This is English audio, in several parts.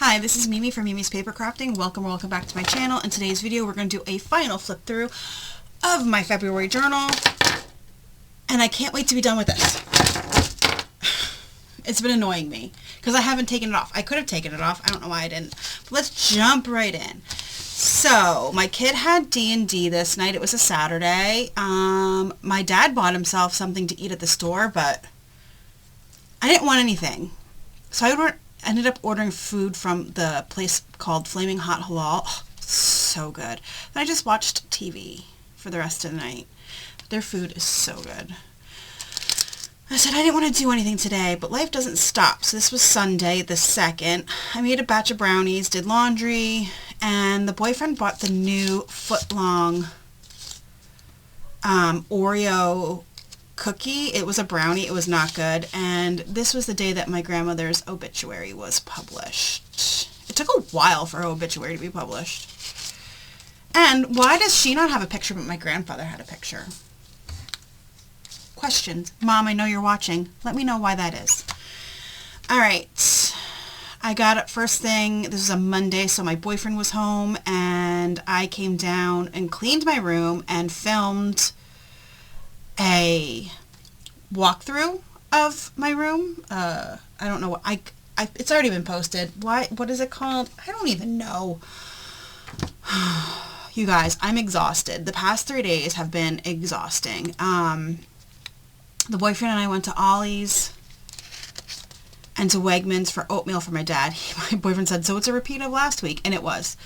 Hi, this is Mimi from Mimi's Paper Crafting. Welcome back to my channel. In today's video, we're going to do a final flip through of my February journal, and I can't wait to be done with this. It's been annoying me because I haven't taken it off. I could have taken it off. I don't know why I didn't. But let's jump right in. So, my kid had D&D this night. It was a Saturday. My dad bought himself something to eat at the store, but I didn't want anything. So I ended up ordering food from the place called Flaming Hot Halal. Oh, so good. Then I just watched TV for the rest of the night. Their food is so good. I said I didn't want to do anything today, but life doesn't stop. So this was Sunday, the 2nd. I made a batch of brownies, did laundry, and the boyfriend bought the new foot-long Oreo cookie. It was a brownie. It was not good. And this was the day that my grandmother's obituary was published. It took a while for her obituary to be published. And why does she not have a picture, but my grandfather had a picture? Questions. Mom, I know you're watching. Let me know why that is. Alright. I got up first thing. This was a Monday, so my boyfriend was home, and I came down and cleaned my room and filmed a walkthrough of my room. I don't know what it's already been posted. What is it called? I don't even know. You guys, I'm exhausted. The past 3 days have been exhausting. The boyfriend and I went to Ollie's and to Wegmans for oatmeal for my dad. My boyfriend said, so it's a repeat of last week, and it was.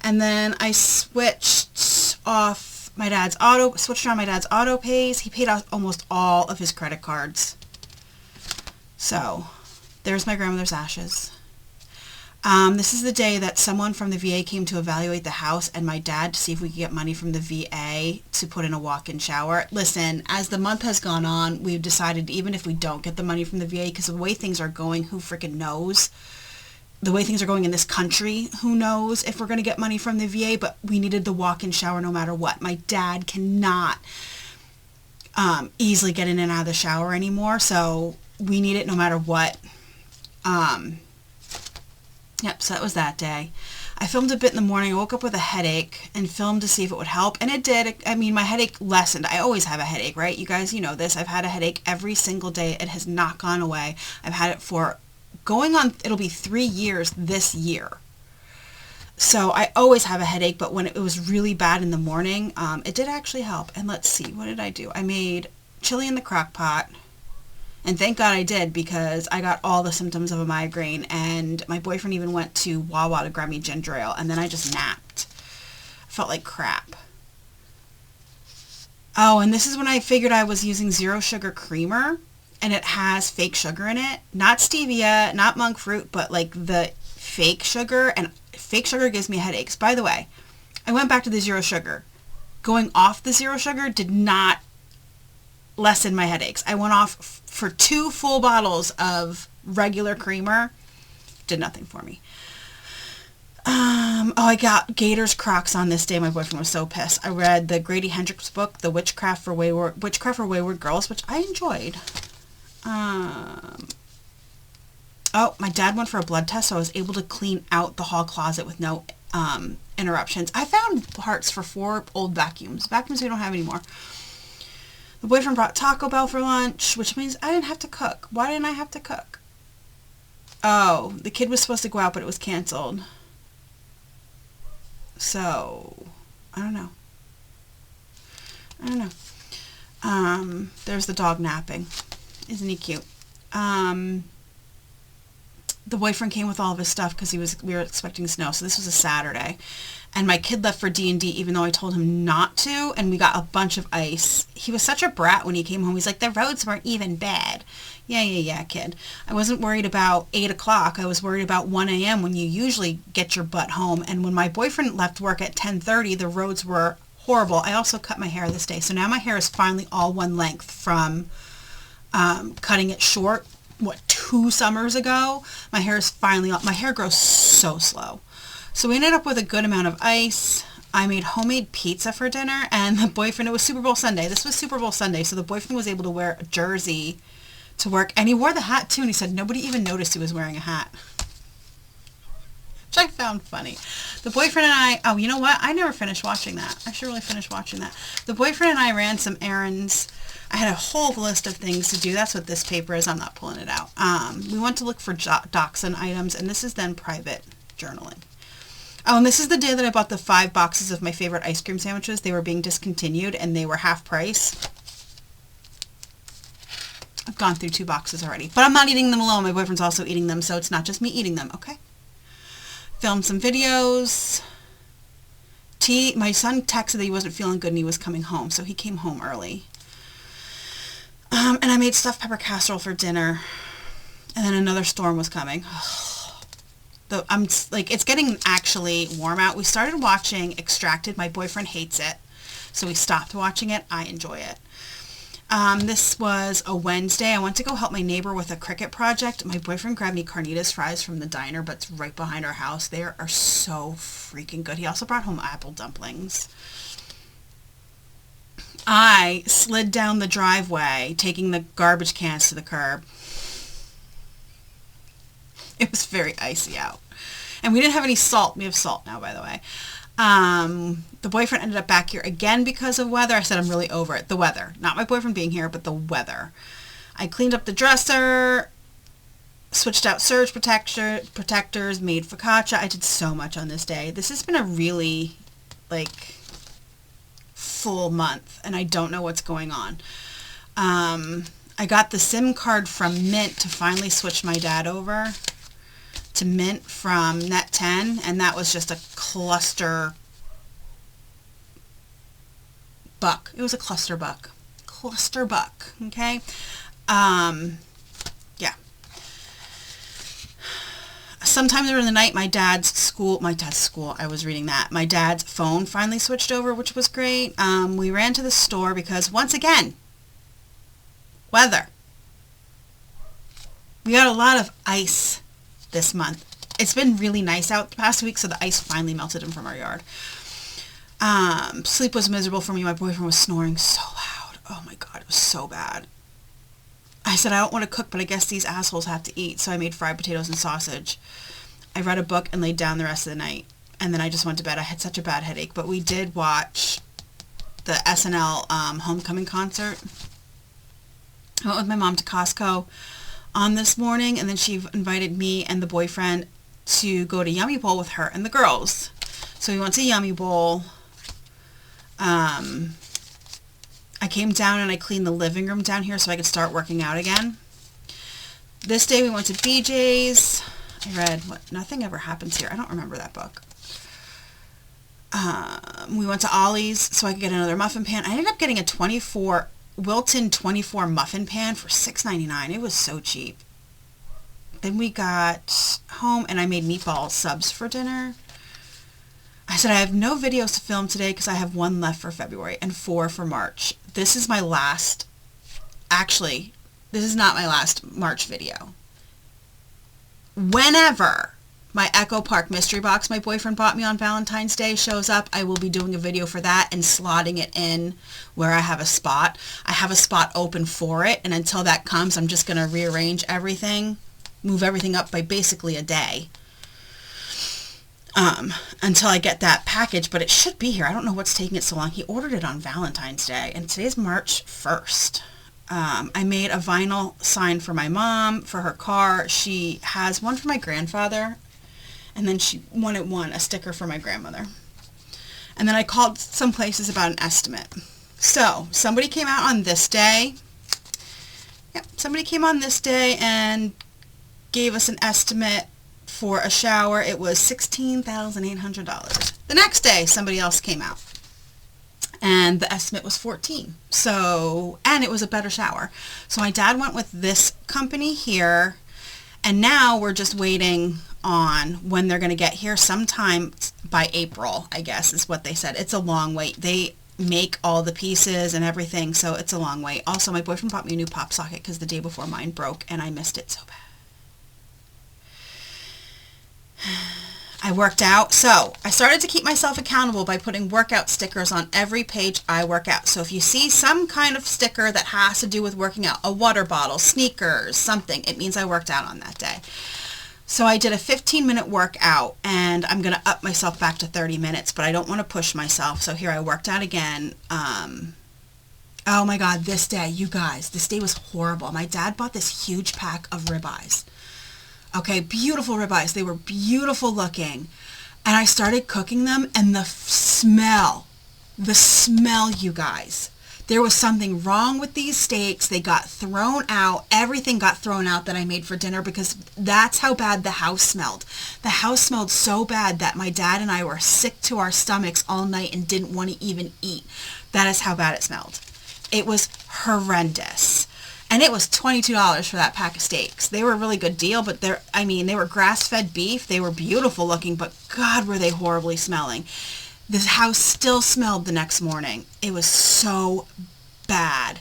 And then I switched around my dad's auto pays. He paid out almost all of his credit cards. So, there's my grandmother's ashes. This is the day that someone from the VA came to evaluate the house and my dad to see if we could get money from the VA to put in a walk-in shower. Listen, as the month has gone on, we've decided even if we don't get the money from the VA, because the way things are going, who freaking knows? The way things are going in this country, who knows if we're going to get money from the VA, but we needed the walk-in shower no matter what. My dad cannot easily get in and out of the shower anymore, so we need it no matter what. Yep, so that was that day. I filmed a bit in the morning. I woke up with a headache and filmed to see if it would help, and it did. I mean, my headache lessened. I always have a headache, right? You guys, you know this. I've had a headache every single day. It has not gone away. I've had it for going on, it'll be 3 years this year. So I always have a headache, but when it was really bad in the morning, it did actually help. And let's see, what did I do? I made chili in the crock pot. And thank God I did, because I got all the symptoms of a migraine, and my boyfriend even went to Wawa to grab me ginger ale, and then I just napped. I felt like crap. Oh, and this is when I figured I was using zero sugar creamer, and it has fake sugar in it. Not stevia, not monk fruit, but like the fake sugar, and fake sugar gives me headaches. By the way, I went back to the zero sugar. Going off the zero sugar did not lessen my headaches. I went off for 2 full bottles of regular creamer. Did nothing for me. Oh, I got Gators Crocs on this day. My boyfriend was so pissed. I read the Grady Hendrix book, The Witchcraft for Wayward Girls, which I enjoyed. Oh, my dad went for a blood test, so I was able to clean out the hall closet with no interruptions. I found parts for 4 old vacuums we don't have anymore. The boyfriend brought Taco Bell for lunch, which means I didn't have to cook. Why didn't I have to cook? Oh, the kid was supposed to go out, but it was canceled. So, I don't know. There's the dog napping. Isn't he cute? The boyfriend came with all of his stuff because we were expecting snow. So this was a Saturday. And my kid left for D&D even though I told him not to, and we got a bunch of ice. He was such a brat when he came home. He's like, the roads weren't even bad. Yeah, kid. I wasn't worried about 8 o'clock. I was worried about 1 a.m. when you usually get your butt home. And when my boyfriend left work at 10:30, the roads were horrible. I also cut my hair this day. So now my hair is finally all one length from cutting it short, 2 summers ago. My hair is finally up. My hair grows so slow. So we ended up with a good amount of ice. I made homemade pizza for dinner, and the boyfriend, it was Super Bowl Sunday. This was Super Bowl Sunday, so the boyfriend was able to wear a jersey to work, and he wore the hat too, and he said nobody even noticed he was wearing a hat. I found funny. The boyfriend and I, oh, you know what? I never finished watching that. I should really finish watching that. The boyfriend and I ran some errands. I had a whole list of things to do. That's what this paper is. I'm not pulling it out. We went to look for dachshund items, and this is then private journaling. Oh, and this is the day that I bought the 5 boxes of my favorite ice cream sandwiches. They were being discontinued, and they were half price. I've gone through 2 boxes already. But I'm not eating them alone. My boyfriend's also eating them, so it's not just me eating them, okay? Filmed some videos. My son texted that he wasn't feeling good and he was coming home, so he came home early. And I made stuffed pepper casserole for dinner. And then another storm was coming. I'm like, it's getting actually warm out. We started watching Extracted. My boyfriend hates it, so we stopped watching it. I enjoy it. This was a Wednesday. I went to go help my neighbor with a cricket project. My boyfriend grabbed me carnitas fries from the diner, but it's right behind our house. They are so freaking good. He also brought home apple dumplings. I slid down the driveway, taking the garbage cans to the curb. It was very icy out. And we didn't have any salt. We have salt now, by the way. The boyfriend ended up back here again because of weather. I said I'm really over it. The weather. Not my boyfriend being here, but the weather. I cleaned up the dresser, switched out surge protectors, made focaccia. I did so much on this day. This has been a really, full month, and I don't know what's going on. I got the SIM card from Mint to finally switch my dad over to Mint from Net 10, and that was just a cluster buck. It was a cluster buck. Cluster buck, okay? Yeah. Sometime during the night, my dad's school, I was reading that. My dad's phone finally switched over, which was great. We ran to the store because, once again, weather. We got a lot of ice this month. It's been really nice out the past week, so the ice finally melted in from our yard. Sleep was miserable for me. My boyfriend was snoring so loud. Oh my God, it was so bad. I said, I don't want to cook, but I guess these assholes have to eat, so I made fried potatoes and sausage. I read a book and laid down the rest of the night, and then I just went to bed. I had such a bad headache, but we did watch the SNL homecoming concert. I went with my mom to Costco on this morning, and then she invited me and the boyfriend to go to Yummy Bowl with her and the girls. So we went to Yummy Bowl. I came down and I cleaned the living room down here so I could start working out again. This day we went to BJ's. I read Nothing Ever Happens Here. I don't remember that book. We went to Ollie's so I could get another muffin pan. I ended up getting a Wilton 24 muffin pan for $6.99. It was so cheap. Then we got home and I made meatball subs for dinner. I said I have no videos to film today because I have 1 left for February and 4 for March. This is my last, actually, this is not my last March video. Whenever my Echo Park mystery box my boyfriend bought me on Valentine's Day shows up, I will be doing a video for that and slotting it in where I have a spot. I have a spot open for it, and until that comes, I'm just going to rearrange everything, move everything up by basically a day until I get that package, but it should be here. I don't know what's taking it so long. He ordered it on Valentine's Day, and today's March 1st. I made a vinyl sign for my mom for her car. She has one for my grandfather, and then she wanted a sticker for my grandmother. And then I called some places about an estimate. So somebody came out on this day. Yep, somebody came on this day and gave us an estimate for a shower. It was $16,800. The next day, somebody else came out, and the estimate was $14,000. So, and it was a better shower. So my dad went with this company here, and now we're just waiting on when they're going to get here. Sometime by April, I guess, is what they said. It's a long wait. They make all the pieces and everything, so it's a long wait. Also, my boyfriend bought me a new pop socket because the day before mine broke, and I missed it so bad. I worked out. So I started to keep myself accountable by putting workout stickers on every page I work out. So if you see some kind of sticker that has to do with working out, a water bottle, sneakers, something, it means I worked out on that day. So I did a 15-minute workout, and I'm going to up myself back to 30 minutes, but I don't want to push myself. So here I worked out again. Oh my God, this day, you guys, this day was horrible. My dad bought this huge pack of ribeyes. Okay, beautiful ribeyes. They were beautiful looking. And I started cooking them, and the smell, you guys. There was something wrong with these steaks. They got thrown out. Everything got thrown out that I made for dinner because that's how bad the house smelled. The house smelled so bad that my dad and I were sick to our stomachs all night and didn't want to even eat. That is how bad it smelled. It was horrendous. And it was $22 for that pack of steaks. They were a really good deal, but they were grass-fed beef. They were beautiful looking, but God, were they horribly smelling. This house still smelled the next morning. It was so bad.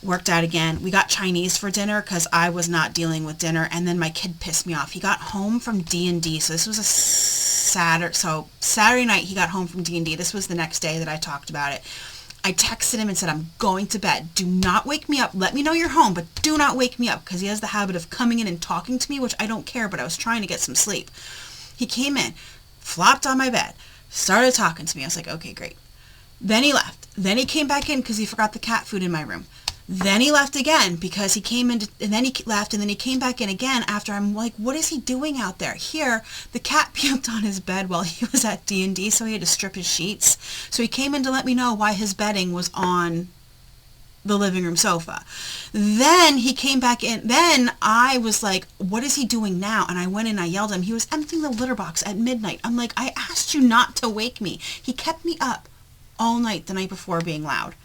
Worked out again. We got Chinese for dinner because I was not dealing with dinner, and then my kid pissed me off. He got home from D&D, so this was a Saturday night he got home from D&D. This was the next day that I talked about it. I texted him and said, I'm going to bed. Do not wake me up. Let me know you're home, but do not wake me up, because he has the habit of coming in and talking to me, which I don't care, but I was trying to get some sleep. He came in, flopped on my bed, started talking to me. I was like, okay, great. Then he left. Then he came back in because he forgot the cat food in my room. Then he left again because he came in, and then he left, and then he came back in again after. I'm like, what is he doing out there? Here, the cat puked on his bed while he was at D&D, so he had to strip his sheets. So he came in to let me know why his bedding was on the living room sofa. Then he came back in. Then I was like, what is he doing now? And I went in, I yelled at him. He was emptying the litter box at midnight. I'm like, I asked you not to wake me. He kept me up all night the night before being loud.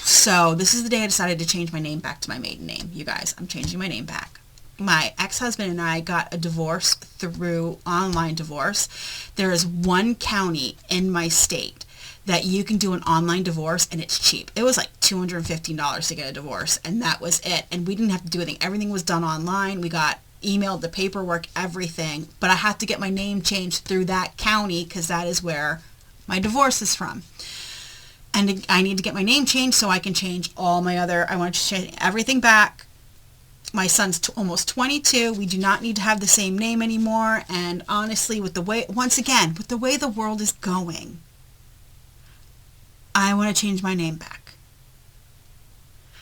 So this is the day I decided to change my name back to my maiden name. You guys, I'm changing my name back. My ex-husband and I got a divorce through online divorce. There is one county in my state that you can do an online divorce, and it's cheap. It was like $215 to get a divorce, and that was it. And we didn't have to do anything. Everything was done online. We got emailed the paperwork, everything. But I had to get my name changed through that county because that is where my divorce is from. And I need to get my name changed so I can change all my other, I want to change everything back. My son's almost 22. We do not need to have the same name anymore. And honestly, with the way, once again, with the way the world is going, I want to change my name back.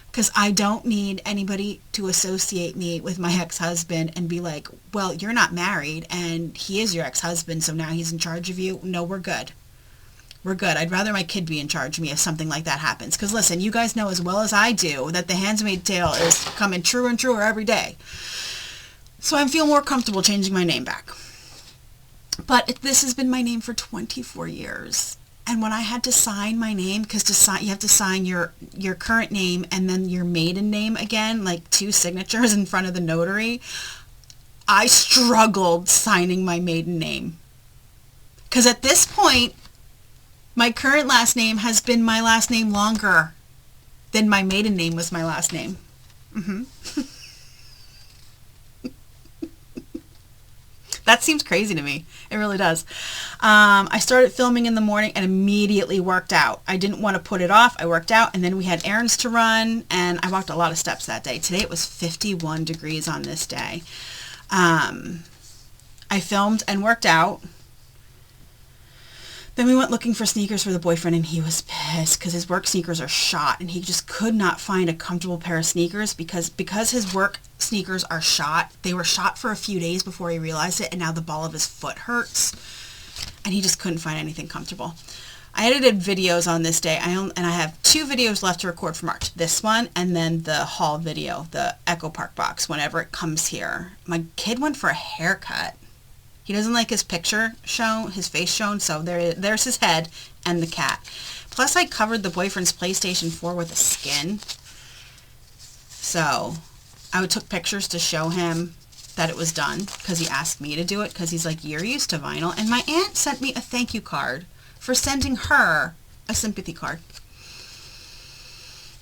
Because I don't need anybody to associate me with my ex-husband and be like, well, you're not married and he is your ex-husband, so now he's in charge of you. No, we're good. We're good. I'd rather my kid be in charge of me if something like that happens. Because listen, you guys know as well as I do that the Handmaid's Tale is coming truer and truer every day. So I feel more comfortable changing my name back. But this has been my name for 24 years. And when I had to sign my name, because you have to sign your current name and then your maiden name again, like 2 signatures in front of the notary, I struggled signing my maiden name. Because at this point, my current last name has been my last name longer than my maiden name was my last name. That seems crazy to me. It really does. I started filming in the morning and immediately worked out. I didn't want to put it off. I worked out, and then we had errands to run, and I walked a lot of steps that day. Today it was 51 degrees on this day. I filmed and worked out. Then we went looking for sneakers for the boyfriend, and he was pissed because his work sneakers are shot, and he just could not find a comfortable pair of sneakers because his work sneakers are shot. They were shot for a few days before he realized it, and now the ball of his foot hurts, and he just couldn't find anything comfortable. I edited videos on this day, and I have 2 videos left to record for March. This one, and then the haul video, the Echo Park box, whenever it comes here. My kid went for a haircut. He doesn't like his picture shown, his face shown, so there's his head and the cat. Plus, I covered the boyfriend's PlayStation 4 with a skin. So, I took pictures to show him that it was done, because he asked me to do it, because he's like, you're used to vinyl. And my aunt sent me a thank you card for sending her a sympathy card.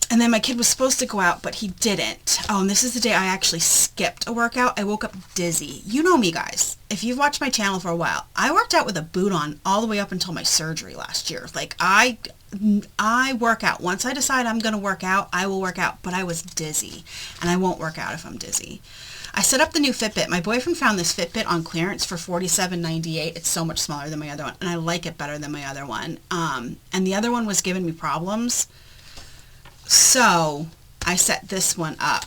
And then my kid was supposed to go out, but he didn't. Oh, and this is the day I actually skipped a workout. I woke up dizzy. You know me, guys. If you've watched my channel for a while, I worked out with a boot on all the way up until my surgery last year. Like, I I work out. Once I decide I'm going to work out, I will work out. But I was dizzy, and I won't work out if I'm dizzy. I set up the new Fitbit. My boyfriend found this Fitbit on clearance for $47.98. It's so much smaller than my other one, and I like it better than my other one. And the other one was giving me problems. So I set this one up.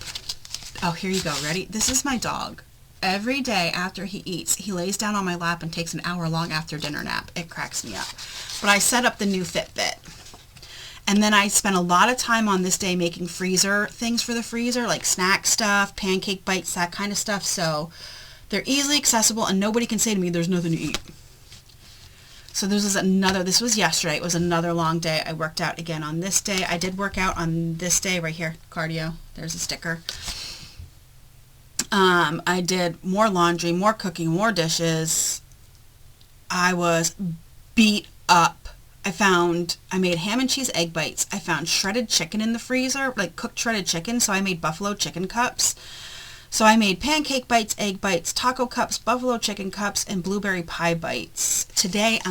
Oh, here you go. Ready? This is my dog. Every day after he eats, he lays down on my lap and takes an hour-long after dinner nap. It cracks me up. But I set up the new Fitbit. And then I spent a lot of time on this day making freezer things for the freezer, like snack stuff, pancake bites, that kind of stuff. So they're easily accessible and nobody can say to me, there's nothing to eat. So this was yesterday. It was another long day. I worked out again on this day. I did work out on this day right here, cardio. There's a sticker. I did more laundry, more cooking, more dishes. I was beat up. I made ham and cheese egg bites. I found shredded chicken in the freezer, like cooked shredded chicken, so I made buffalo chicken cups. So I made pancake bites, egg bites, taco cups, buffalo chicken cups, and blueberry pie bites. Today I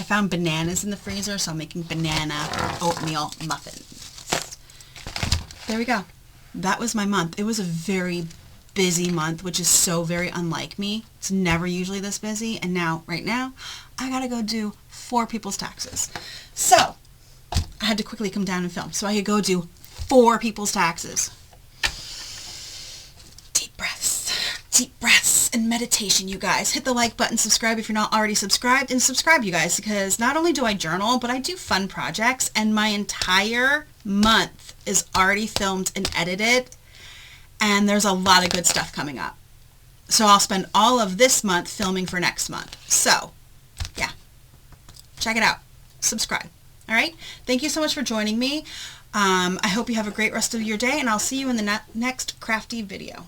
found bananas in the freezer, so I'm making banana oatmeal muffins. There we go. That was my month. It was a very busy month, which is so very unlike me. It's never usually this busy, and right now, I gotta go do 4 people's taxes. So, I had to quickly come down and film so I could go do 4 people's taxes. Deep breaths and meditation, you guys. Hit the like button, subscribe if you're not already subscribed, and subscribe, you guys, because not only do I journal, but I do fun projects, and my entire month is already filmed and edited, and there's a lot of good stuff coming up. So I'll spend all of this month filming for next month. So, yeah. Check it out. Subscribe. All right? Thank you so much for joining me. I hope you have a great rest of your day, and I'll see you in the next crafty video.